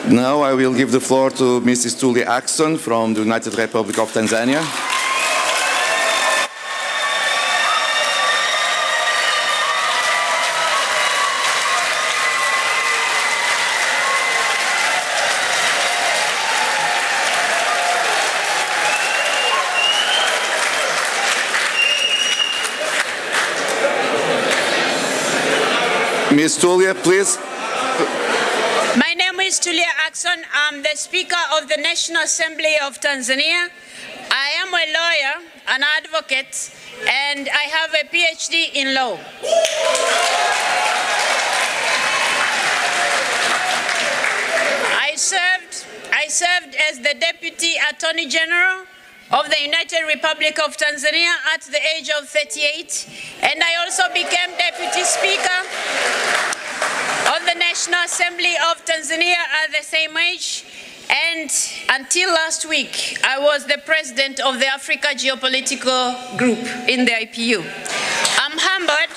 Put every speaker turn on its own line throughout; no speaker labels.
Now I will give the floor to Mrs. Tulia Ackson from the United Republic of Tanzania. Ms. Tulia, please.
My name is Tulia Ackson. I'm the Speaker of the National Assembly of Tanzania. I am a lawyer, an advocate, and I have a PhD in law. I served as the Deputy Attorney General of the United Republic of Tanzania at the age of 38, and I also became Deputy Speaker of the National Assembly of Tanzania at the same age, and until last week, I was the President of the Africa Geopolitical Group in the IPU. I'm humbled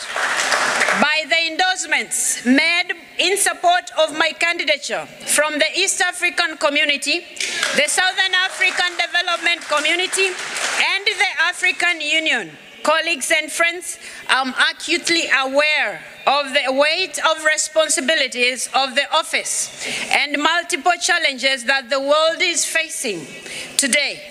by the endorsements made in support of my candidature from the East African Community, the Southern African Development Community, and the African Union. Colleagues and friends, I'm acutely aware of the weight of responsibilities of the office and multiple challenges that the world is facing today,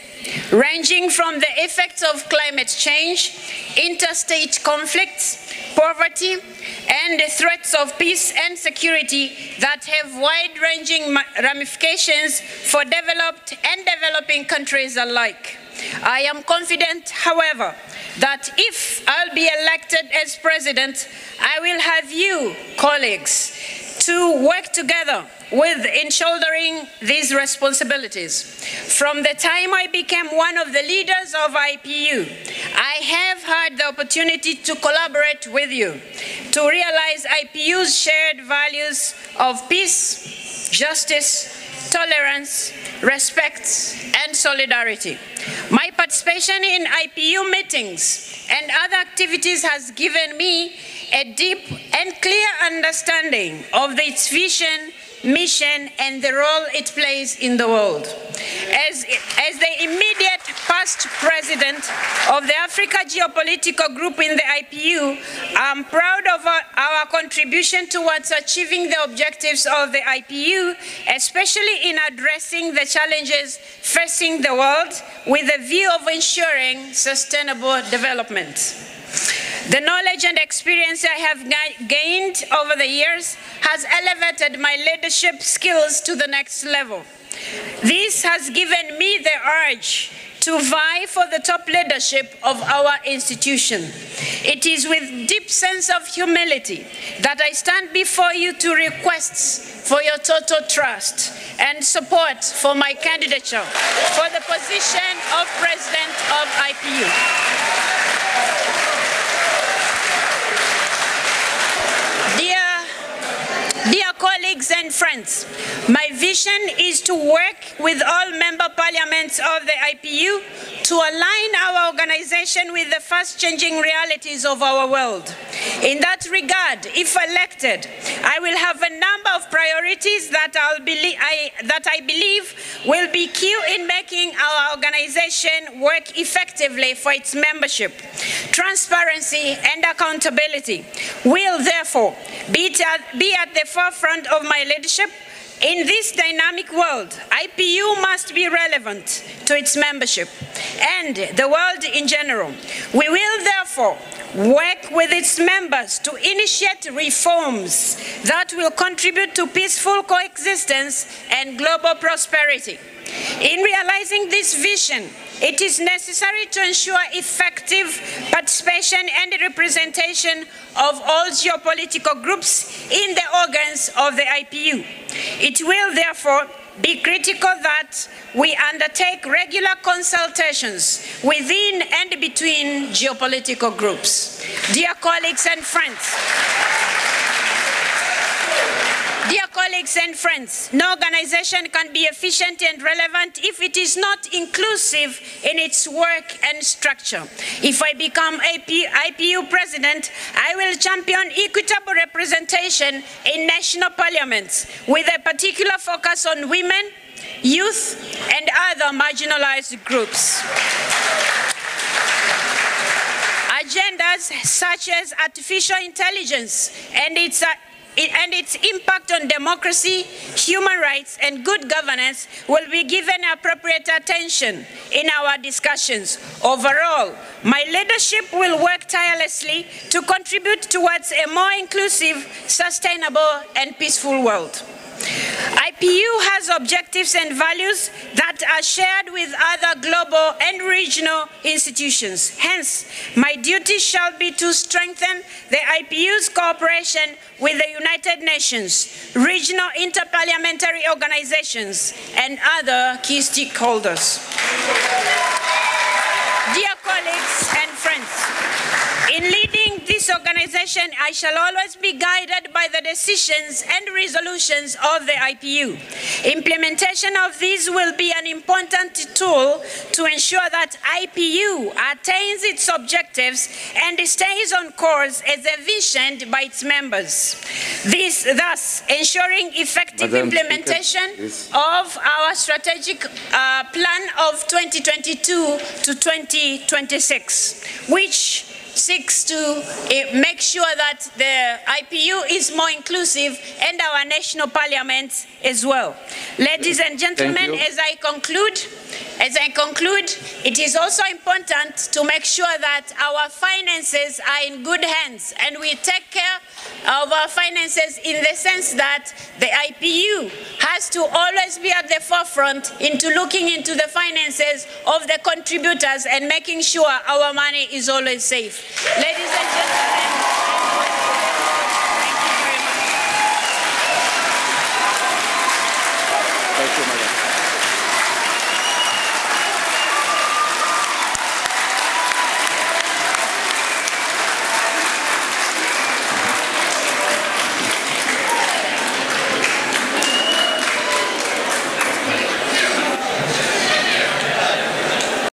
ranging from the effects of climate change, interstate conflicts, poverty, and the threats of peace and security that have wide-ranging ramifications for developed and developing countries alike. I am confident, however, that if I'll be elected as president, I will have you, colleagues, to work together in shouldering these responsibilities. From the time I became one of the leaders of IPU, I have had the opportunity to collaborate with you to realize IPU's shared values of peace, justice, tolerance, respect, and solidarity. My participation in IPU meetings and other activities has given me a deep and clear understanding of its vision, mission, and the role it plays in the world. As the immediate past president of the Africa Geopolitical Group in the IPU, I'm proud of our contribution towards achieving the objectives of the IPU, especially in addressing the challenges facing the world with a view of ensuring sustainable development. The knowledge and experience I have gained over the years has elevated my leadership skills to the next level. This has given me the urge to vie for the top leadership of our institution. It is with deep sense of humility that I stand before you to request for your total trust and support for my candidature for the position of President of IPU. Dear colleagues and friends, my vision is to work with all member parliaments of the IPU to align our organization with the fast-changing realities of our world. In that regard, if elected, I will have a number of priorities that I believe will be key in making our organization work effectively for its membership. Transparency and accountability will therefore be at the forefront of my leadership. In this dynamic world, IPU must be relevant to its membership and the world in general. We will therefore work with its members to initiate reforms that will contribute to peaceful coexistence and global prosperity. In realizing this vision, it is necessary to ensure effective participation and representation of all geopolitical groups in the organs of the IPU. It will therefore be critical that we undertake regular consultations within and between geopolitical groups. Dear colleagues and friends, colleagues and friends, no organization can be efficient and relevant if it is not inclusive in its work and structure. If I become IPU president, I will champion equitable representation in national parliaments with a particular focus on women, youth, and other marginalized groups. Agendas such as artificial intelligence and its impact on democracy, human rights, and good governance will be given appropriate attention in our discussions. Overall, my leadership will work tirelessly to contribute towards a more inclusive, sustainable, and peaceful world. IPU has objectives and values that are shared with other global and regional institutions. Hence, my duty shall be to strengthen the IPU's cooperation with the United Nations, regional interparliamentary organizations, and other key stakeholders. Dear colleagues and friends, in leading this organization, I shall always be guided by the decisions and resolutions of the IPU. Implementation of these will be an important tool to ensure that IPU attains its objectives and stays on course as envisioned by its members. This thus ensuring effective implementation of our strategic plan of 2022 to 2026, which seeks to make sure that the IPU is more inclusive and our national parliaments as well. Ladies and gentlemen, as I conclude, it is also important to make sure that our finances are in good hands, and we take care of our finances in the sense that the IPU has to always be at the forefront into looking into the finances of the contributors and making sure our money is always safe. Ladies and gentlemen, thank you very much.
Thank you, Madam.